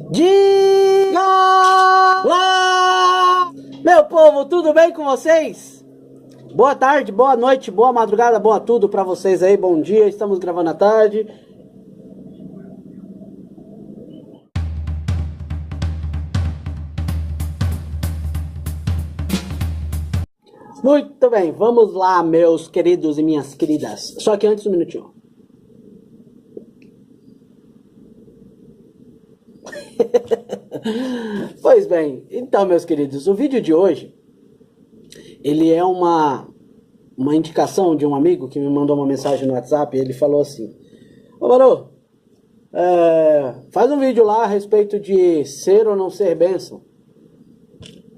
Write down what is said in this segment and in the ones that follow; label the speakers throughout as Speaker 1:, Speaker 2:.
Speaker 1: Diga lá! Meu povo, tudo bem com vocês? Boa tarde, boa noite, boa madrugada, boa tudo pra vocês aí, bom dia, estamos gravando à tarde. Muito bem, vamos lá, meus queridos e minhas queridas. Só que antes, um minutinho. Pois bem, então, meus queridos, o vídeo de hoje, ele é uma indicação de um amigo que me mandou uma mensagem no WhatsApp. Ele falou assim: ô Barô, faz um vídeo lá a respeito de ser ou não ser bênção,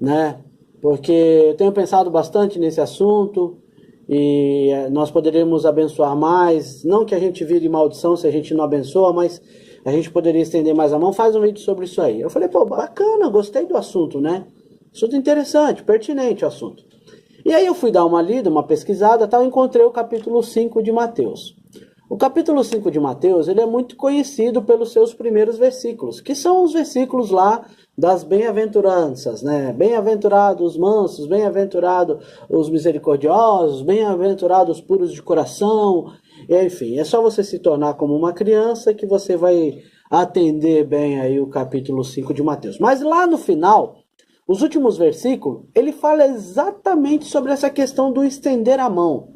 Speaker 1: né? Porque eu tenho pensado bastante nesse assunto e nós poderíamos abençoar mais. Não que a gente vire maldição se a gente não abençoa, mas a gente poderia estender mais a mão. Faz um vídeo sobre isso aí. Eu falei, pô, bacana, gostei do assunto, né? Assunto interessante, pertinente o assunto. E aí eu fui dar uma lida, uma pesquisada, tal, encontrei o capítulo 5 de Mateus. O capítulo 5 de Mateus, ele é muito conhecido pelos seus primeiros versículos, que são os versículos lá das bem-aventuranças, né? Bem-aventurados os mansos, bem-aventurados os misericordiosos, bem-aventurados os puros de coração. Enfim, é só você se tornar como uma criança que você vai atender bem aí o capítulo 5 de Mateus. Mas lá no final, os últimos versículos, ele fala exatamente sobre essa questão do estender a mão,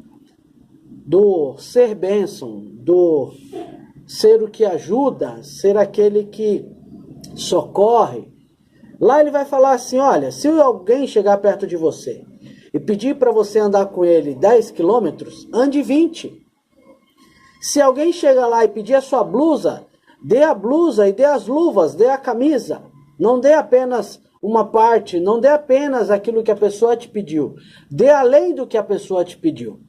Speaker 1: do ser bênção, do ser o que ajuda, ser aquele que socorre. Lá ele vai falar assim, olha, se alguém chegar perto de você e pedir para você andar com ele 10 quilômetros, ande 20. Se alguém chegar lá e pedir a sua blusa, dê a blusa e dê as luvas, dê a camisa. Não dê apenas uma parte, não dê apenas aquilo que a pessoa te pediu. Dê além do que a pessoa te pediu.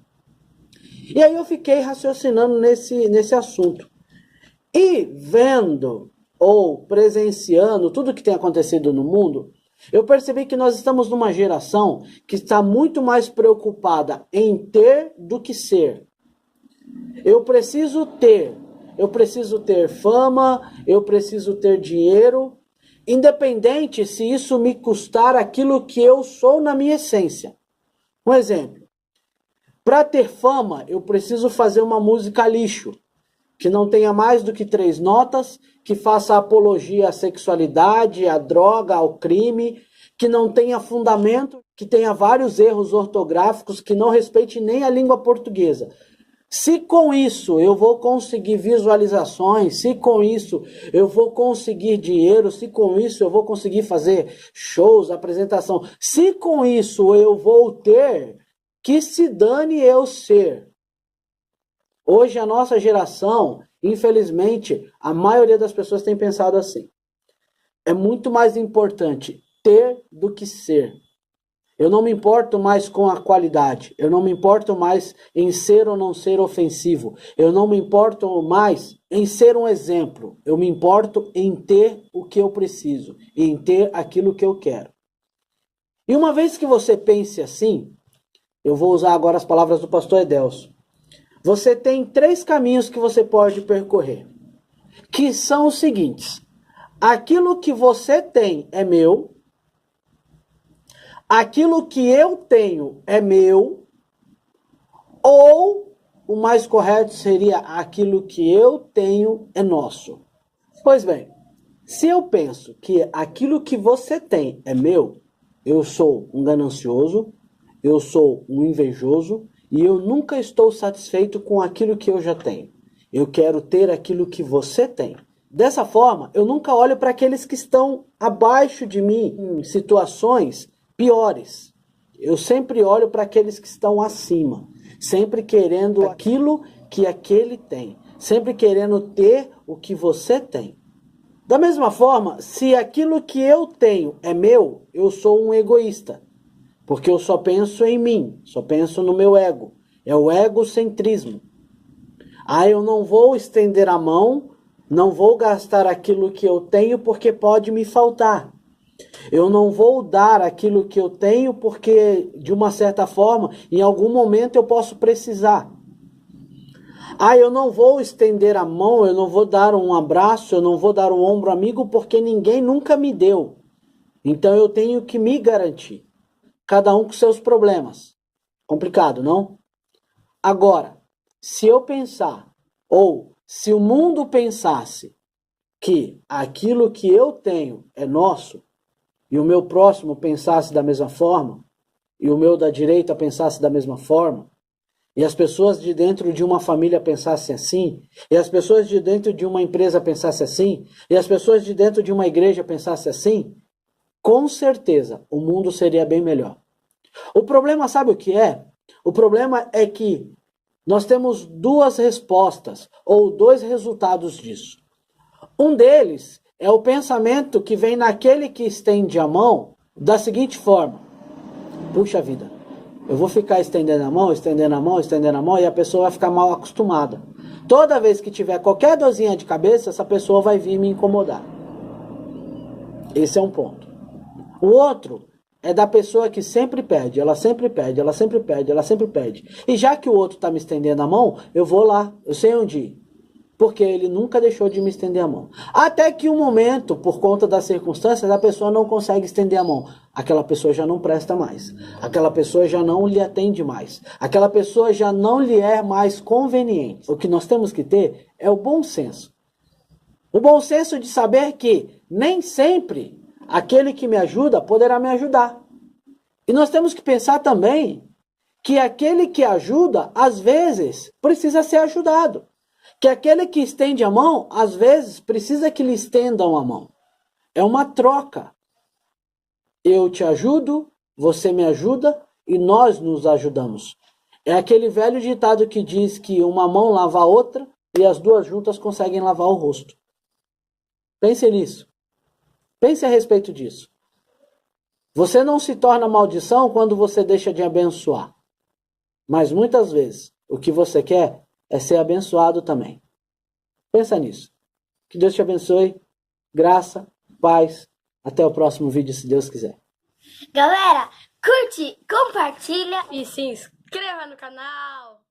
Speaker 1: E aí eu fiquei raciocinando nesse assunto. E vendo ou presenciando tudo que tem acontecido no mundo, eu percebi que nós estamos numa geração que está muito mais preocupada em ter do que ser. Eu preciso ter fama, eu preciso ter dinheiro, independente se isso me custar aquilo que eu sou na minha essência. Um exemplo. Para ter fama, eu preciso fazer uma música lixo, que não tenha mais do que 3 notas, que faça apologia à sexualidade, à droga, ao crime, que não tenha fundamento, que tenha vários erros ortográficos, que não respeite nem a língua portuguesa. Se com isso eu vou conseguir visualizações, se com isso eu vou conseguir dinheiro, se com isso eu vou conseguir fazer shows, apresentação, se com isso eu vou ter, que se dane eu ser. Hoje a nossa geração, infelizmente, a maioria das pessoas tem pensado assim. É muito mais importante ter do que ser. Eu não me importo mais com a qualidade. Eu não me importo mais em ser ou não ser ofensivo. Eu não me importo mais em ser um exemplo. Eu me importo em ter o que eu preciso, em ter aquilo que eu quero. E uma vez que você pense assim, eu vou usar agora as palavras do pastor Edelso. Você tem 3 caminhos que você pode percorrer, que são os seguintes. Aquilo que você tem é meu, aquilo que eu tenho é meu, ou o mais correto seria aquilo que eu tenho é nosso. Pois bem, se eu penso que aquilo que você tem é meu, eu sou um ganancioso, eu sou um invejoso e eu nunca estou satisfeito com aquilo que eu já tenho. Eu quero ter aquilo que você tem. Dessa forma, eu nunca olho para aqueles que estão abaixo de mim em situações piores. Eu sempre olho para aqueles que estão acima, sempre querendo aquilo que aquele tem, sempre querendo ter o que você tem. Da mesma forma, se aquilo que eu tenho é meu, eu sou um egoísta. Porque eu só penso em mim, só penso no meu ego. É o egocentrismo. Eu não vou estender a mão, não vou gastar aquilo que eu tenho porque pode me faltar. Eu não vou dar aquilo que eu tenho porque, de uma certa forma, em algum momento eu posso precisar. Ah, eu não vou estender a mão, eu não vou dar um abraço, eu não vou dar um ombro amigo porque ninguém nunca me deu. Então eu tenho que me garantir. Cada um com seus problemas. Complicado, não? Agora, se eu pensar, ou se o mundo pensasse que aquilo que eu tenho é nosso, e o meu próximo pensasse da mesma forma, e o meu da direita pensasse da mesma forma, e as pessoas de dentro de uma família pensassem assim, e as pessoas de dentro de uma empresa pensassem assim, e as pessoas de dentro de uma igreja pensassem assim, com certeza o mundo seria bem melhor. O problema, sabe o que é? O problema é que nós temos duas respostas, ou dois resultados disso. Um deles é o pensamento que vem naquele que estende a mão da seguinte forma: puxa vida, eu vou ficar estendendo a mão, estendendo a mão, estendendo a mão, e a pessoa vai ficar mal acostumada. Toda vez que tiver qualquer dorzinha de cabeça, essa pessoa vai vir me incomodar. Esse é um ponto. O outro é da pessoa que sempre pede, ela sempre pede, ela sempre pede, ela sempre pede. E já que o outro está me estendendo a mão, eu vou lá, eu sei onde ir. Porque ele nunca deixou de me estender a mão. Até que um momento, por conta das circunstâncias, a pessoa não consegue estender a mão. Aquela pessoa já não presta mais. Aquela pessoa já não lhe atende mais. Aquela pessoa já não lhe é mais conveniente. O que nós temos que ter é o bom senso. O bom senso de saber que nem sempre aquele que me ajuda poderá me ajudar. E nós temos que pensar também que aquele que ajuda, às vezes, precisa ser ajudado. Que aquele que estende a mão, às vezes, precisa que lhe estendam a mão. É uma troca. Eu te ajudo, você me ajuda e nós nos ajudamos. É aquele velho ditado que diz que uma mão lava a outra e as duas juntas conseguem lavar o rosto. Pense nisso. Pense a respeito disso. Você não se torna maldição quando você deixa de abençoar. Mas muitas vezes, o que você quer é ser abençoado também. Pensa nisso. Que Deus te abençoe. Graça, paz. Até o próximo vídeo, se Deus quiser.
Speaker 2: Galera, curte, compartilha e se inscreva no canal.